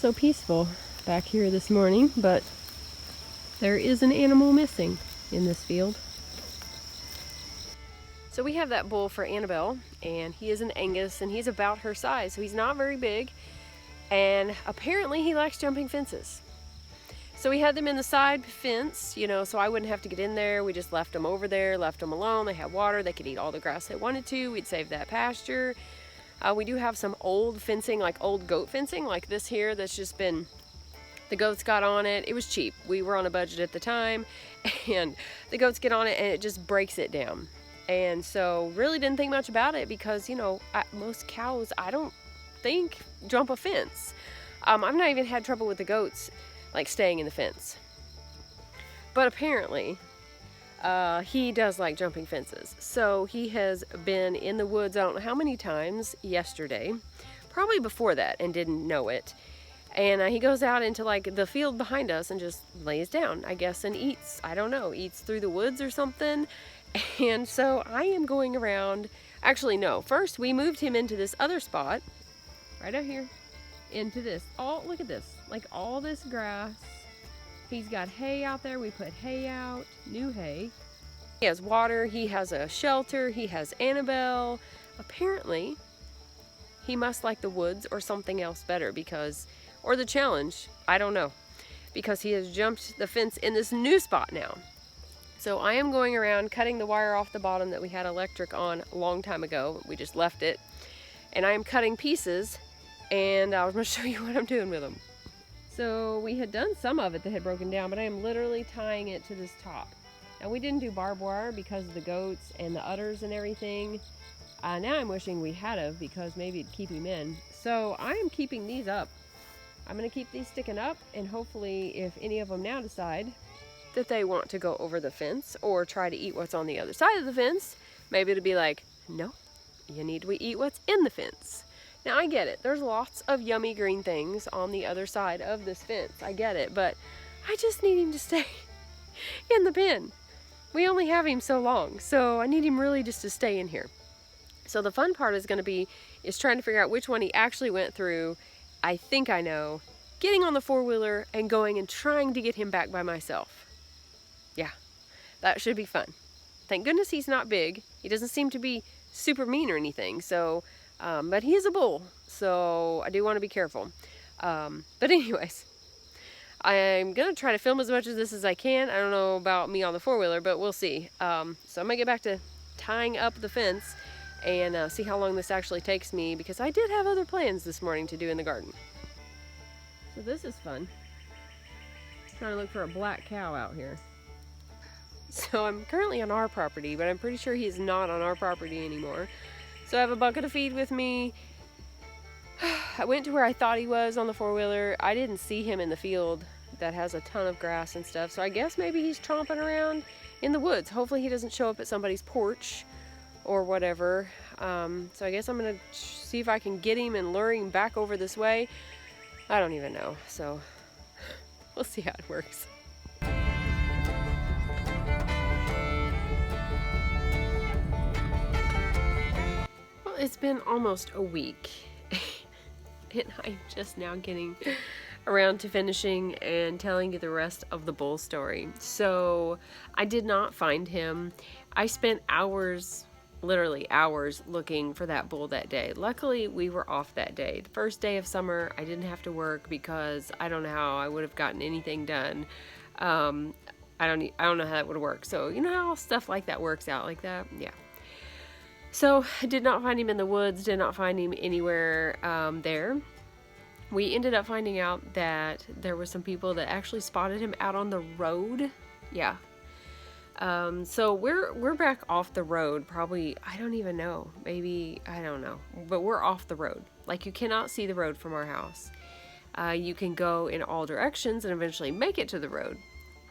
so peaceful back here this morning, but there is an animal missing in this field. So we have that bull for Annabelle, and he is an Angus, and he's about her size, so he's not very big, and apparently he likes jumping fences. So we had them in the side fence, you know, so I wouldn't have to get in there. We just left them over there, left them alone. They had water, they could eat all the grass they wanted to. We'd save that pasture. We do have some old fencing, like old goat fencing, like this here, that's just been, the goats got on it. It was cheap. We were on a budget at the time, and the goats get on it and it just breaks it down. And so really didn't think much about it because, you know, most cows, I don't think, jump a fence. I've not even had trouble with the goats, like staying in the fence. But apparently, he does like jumping fences. So he has been in the woods, I don't know how many times yesterday, probably before that, and didn't know it. And he goes out into like the field behind us and just lays down, I guess, and eats. I don't know, eats through the woods or something. And so I am going around, actually no, first we moved him into this other spot, right out here, into this. Oh, look at this, like all this grass. He's got hay out there, we put hay out, new hay. He has water, he has a shelter, he has Annabelle. Apparently, he must like the woods or something else better because, or the challenge, I don't know, because he has jumped the fence in this new spot now. So I am going around cutting the wire off the bottom that we had electric on a long time ago. We just left it. And I am cutting pieces, and I was going to show you what I'm doing with them. So we had done some of it that had broken down, but I am literally tying it to this top. Now we didn't do barbed wire because of the goats and the udders and everything. Now I'm wishing we had of because maybe it'd keep him in. So I am keeping these up. I'm going to keep these sticking up, and hopefully if any of them now decide that they want to go over the fence or try to eat what's on the other side of the fence, maybe it'll be like, no, you need to eat what's in the fence. Now I get it, there's lots of yummy green things on the other side of this fence, I get it, but I just need him to stay in the pen. We only have him so long, so I need him really just to stay in here. So the fun part is going to be trying to figure out which one he actually went through. I think I know, getting on the four-wheeler and going and trying to get him back by myself. Yeah, that should be fun. Thank goodness he's not big. He doesn't seem to be super mean or anything, so, but he is a bull, so I do want to be careful. But anyways, I'm going to try to film as much of this as I can. I don't know about me on the four-wheeler, but we'll see. So I'm going to get back to tying up the fence and see how long this actually takes me, because I did have other plans this morning to do in the garden. So this is fun. Trying to look for a black cow out here. So I'm currently on our property, but I'm pretty sure he's not on our property anymore. So I have a bucket of feed with me. I went to where I thought he was on the four-wheeler. I didn't see him in the field that has a ton of grass and stuff. So I guess maybe he's tromping around in the woods. Hopefully he doesn't show up at somebody's porch or whatever. So I guess I'm gonna see if I can get him and lure him back over this way. I don't even know. So we'll see how it works. It's been almost a week and I'm just now getting around to finishing and telling you the rest of the bull story. So I did not find him. I spent hours, literally hours, looking for that bull that day. Luckily we were off that day. The first day of summer I didn't have to work because I don't know how I would have gotten anything done. I don't know how that would work. So you know how stuff like that works out like that? Yeah. So I did not find him in the woods, did not find him anywhere there. We ended up finding out that there were some people that actually spotted him out on the road. Yeah. So we're back off the road, probably, I don't even know, maybe, I don't know, but we're off the road. Like you cannot see the road from our house. You can go in all directions and eventually make it to the road.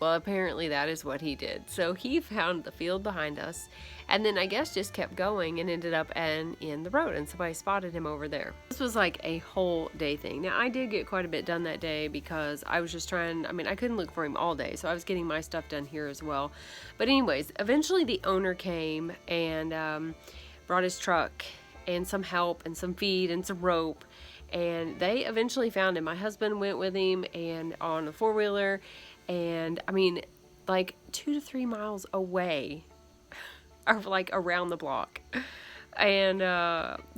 Well, apparently that is what he did. So he found the field behind us and then I guess just kept going and ended up in the road, and somebody spotted him over there. This was like a whole day thing. Now I did get quite a bit done that day because I was just trying, I mean, I couldn't look for him all day, so I was getting my stuff done here as well. But anyways, eventually the owner came and brought his truck and some help and some feed and some rope. And they eventually found him. My husband went with him and on a 4-wheeler, and I mean, like 2 to 3 miles away, or like around the block. And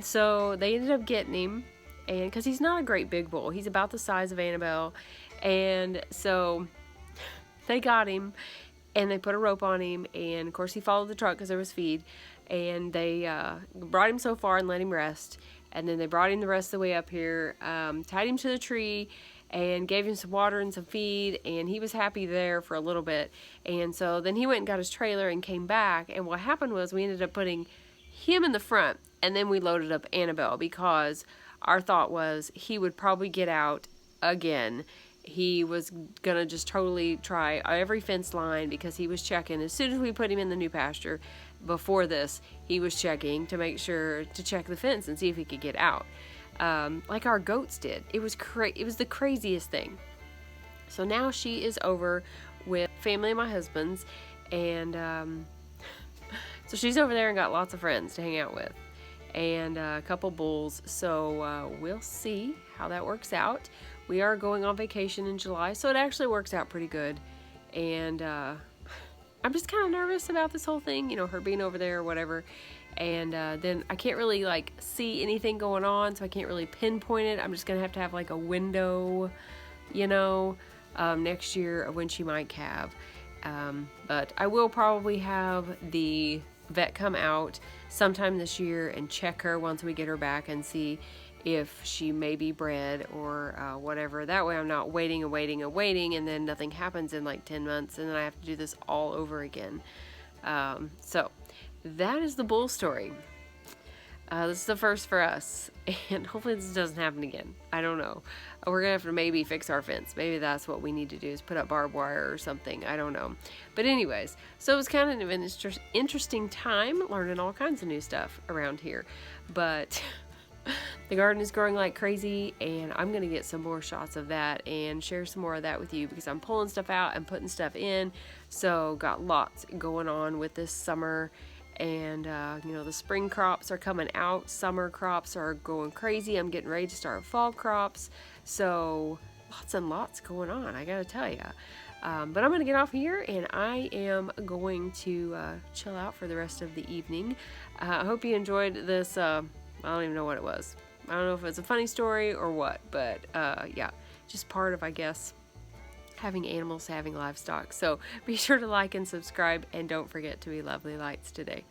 so they ended up getting him, and because he's not a great big bull, he's about the size of Annabelle. And so they got him, and they put a rope on him, and of course he followed the truck because there was feed, and they brought him so far and let him rest, and then they brought him the rest of the way up here, tied him to the tree, and gave him some water and some feed, and he was happy there for a little bit. And so then he went and got his trailer and came back, and what happened was we ended up putting him in the front, and then we loaded up Annabelle, because our thought was he would probably get out again. He was gonna just totally try every fence line, because he was checking as soon as we put him in the new pasture. Before this, he was checking to make sure to check the fence and see if he could get out, like our goats did. It was the craziest thing. So now she is over with family of my husband's, and so she's over there and got lots of friends to hang out with, and a couple bulls. So we'll see how that works out. We are going on vacation in July, so it actually works out pretty good. And I'm just kind of nervous about this whole thing, her being over there or whatever. And then I can't really like see anything going on, so I can't really pinpoint it. I'm just gonna have to have like a window, next year of when she might calve. But I will probably have the vet come out sometime this year and check her once we get her back and see if she may be bred or whatever. That way I'm not waiting and then nothing happens in like 10 months and then I have to do this all over again. So that is the bull story. This is the first for us, and hopefully this doesn't happen again. I don't know. We're gonna have to maybe fix our fence. Maybe that's what we need to do, is put up barbed wire or something. I don't know. But anyways, so it was kind of an interesting time learning all kinds of new stuff around here. But the garden is growing like crazy, and I'm gonna get some more shots of that and share some more of that with you, because I'm pulling stuff out and putting stuff in. So got lots going on with this summer. And the spring crops are coming out, summer crops are going crazy. I'm getting ready to start fall crops, so lots and lots going on, I gotta tell you. But I'm gonna get off here, and I am going to chill out for the rest of the evening. I hope you enjoyed this. I don't even know what it was. I don't know if it's a funny story or what, but yeah, just part of, I guess, having animals, having livestock. So be sure to like and subscribe, and don't forget to be lovely lights today.